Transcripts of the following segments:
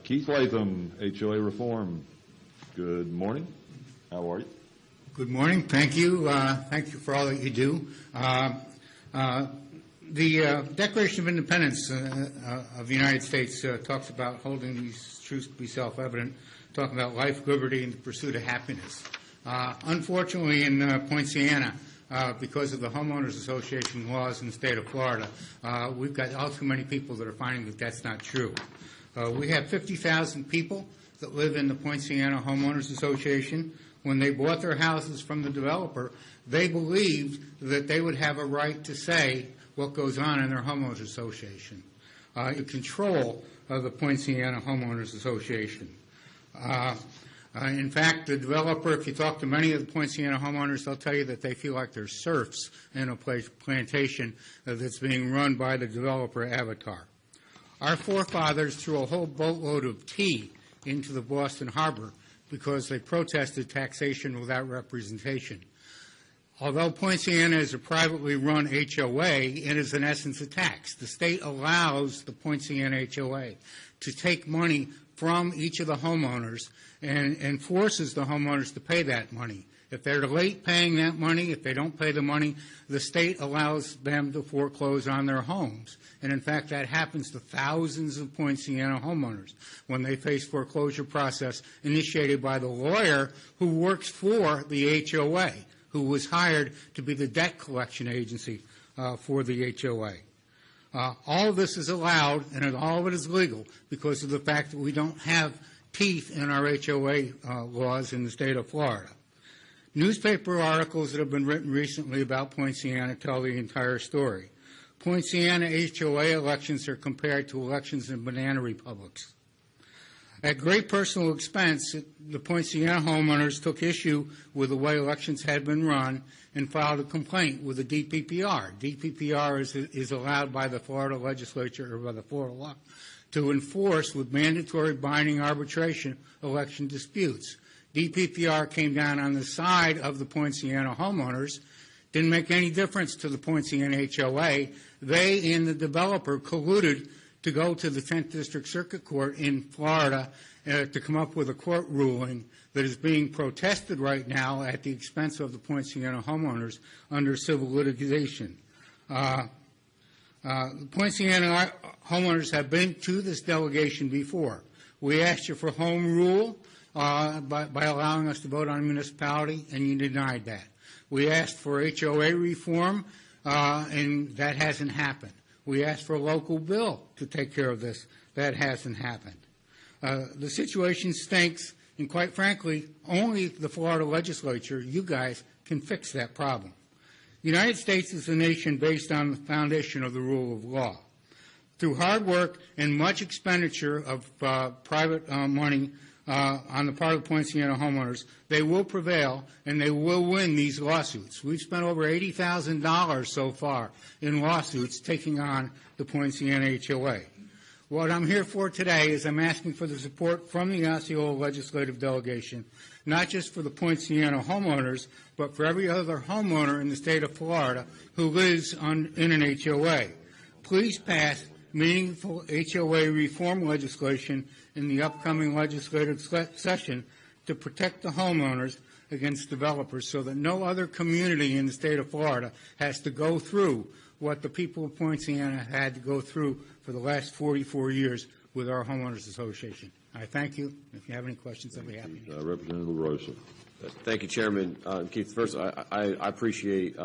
Keith Latham, HOA Reform. Good morning. How are you? Good morning. Thank you. Thank you for all that you do. The Declaration of Independence of the United States talks about holding these truths to be self-evident, talking about life, liberty, and the pursuit of happiness. Unfortunately, in Poinciana, because of the Homeowners Association laws in the state of Florida, we've got all too many people that are finding that that's not true. We have 50,000 people that live in the Poinciana Homeowners Association. When they bought their houses from the developer, they believed that they would have a right to say what goes on in their homeowners association, the control of the Poinciana Homeowners Association. In fact, the developer, if you talk to many of the Poinciana homeowners, they'll tell you that they feel like they're serfs in a plantation that's being run by the developer Avatar. Our forefathers threw a whole boatload of tea into the Boston Harbor because they protested taxation without representation. Although Poinciana is a privately run HOA, it is in essence a tax. The state allows the Poinciana HOA to take money from each of the homeowners and forces the homeowners to pay that money. If they're late paying that money, if they don't pay the money, the state allows them to foreclose on their homes. And in fact, that happens to thousands of Poinciana homeowners when they face foreclosure process initiated by the lawyer who works for the HOA, who was hired to be the debt collection agency for the HOA. All of this is allowed, and all of it is legal because of the fact that we don't have teeth in our HOA laws in the state of Florida. Newspaper articles that have been written recently about Poinciana tell the entire story. Poinciana HOA elections are compared to elections in banana republics. At great personal expense, the Poinciana homeowners took issue with the way elections had been run and filed a complaint with the DPPR. DPPR is allowed by the Florida legislature or by the Florida law to enforce with mandatory binding arbitration election disputes. DPPR came down on the side of the Poinciana homeowners, didn't make any difference to the Poinciana HOA. They and the developer colluded to go to the 10th District Circuit Court in Florida to come up with a court ruling that is being protested right now at the expense of the Poinciana homeowners under civil litigation. The Poinciana homeowners have been to this delegation before. We asked you for home rule by allowing us to vote on a municipality, and you denied that. We asked for HOA reform, and that hasn't happened. We asked for a local bill to take care of this. That hasn't happened. The situation stinks, and quite frankly, only the Florida legislature, you guys, can fix that problem. The United States is a nation based on the foundation of the rule of law. Through hard work and much expenditure of private money on the part of the Poinciana homeowners, they will prevail and they will win these lawsuits. We've spent over $80,000 so far in lawsuits taking on the Poinciana HOA. What I'm here for today is I'm asking for the support from the Osceola Legislative Delegation, not just for the Poinciana homeowners, but for every other homeowner in the state of Florida who lives in an HOA. Please pass meaningful HOA reform legislation in the upcoming legislative session to protect the homeowners against developers so that no other community in the state of Florida has to go through what the people of Poinciana had to go through for the last 44 years with our homeowners association. I thank you. If you have any questions, I'll be happy to answer. Representative LaRosa. Thank you, Chairman. Keith, first, I appreciate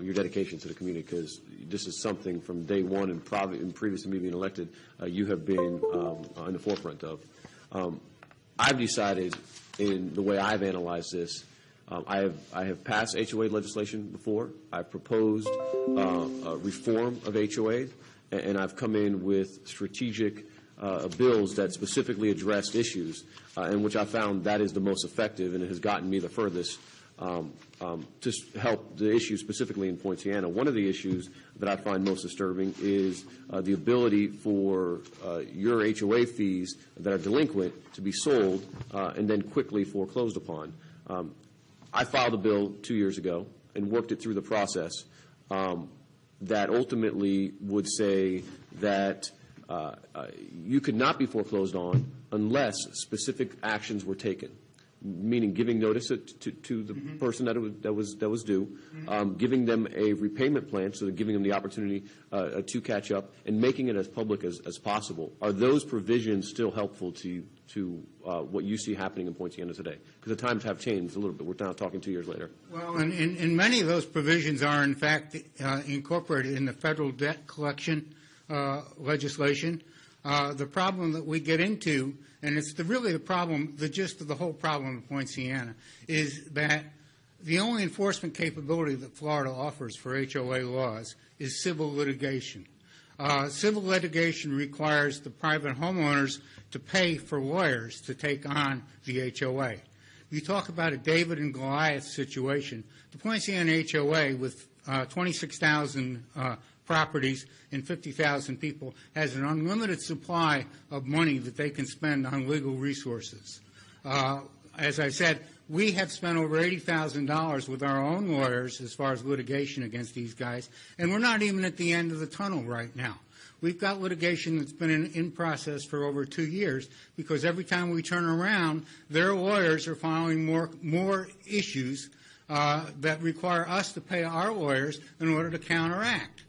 your dedication to the community because this is something from day one and probably in previous to me being elected, you have been in the forefront of. I've decided in the way I've analyzed this, I have passed HOA legislation before. I've proposed a reform of HOAs, and I've come in with strategic bills that specifically addressed issues, in which I found that is the most effective, and it has gotten me the furthest to help the issues specifically in Poinciana. One of the issues that I find most disturbing is the ability for your HOA fees that are delinquent to be sold and then quickly foreclosed upon. I filed a bill 2 years ago and worked it through the process that ultimately would say that you could not be foreclosed on unless specific actions were taken, meaning giving notice to the person that was due, giving them a repayment plan, so they're giving them the opportunity to catch up, and making it as public as possible. Are those provisions still helpful to what you see happening in Poinciana today? Because the times have changed a little bit. We're now talking 2 years later. Well, and many of those provisions are, in fact, incorporated in the federal debt collection legislation. The problem that we get into, and it's really the problem, the gist of the whole problem of Poinciana, is that the only enforcement capability that Florida offers for HOA laws is civil litigation. Civil litigation requires the private homeowners to pay for lawyers to take on the HOA. You talk about a David and Goliath situation. The Poinciana HOA, with 26,000 properties and 50,000 people, has an unlimited supply of money that they can spend on legal resources. As I said, we have spent over $80,000 with our own lawyers as far as litigation against these guys, and we're not even at the end of the tunnel right now. We've got litigation that's been in process for over 2 years, because every time we turn around, their lawyers are filing more issues that require us to pay our lawyers in order to counteract.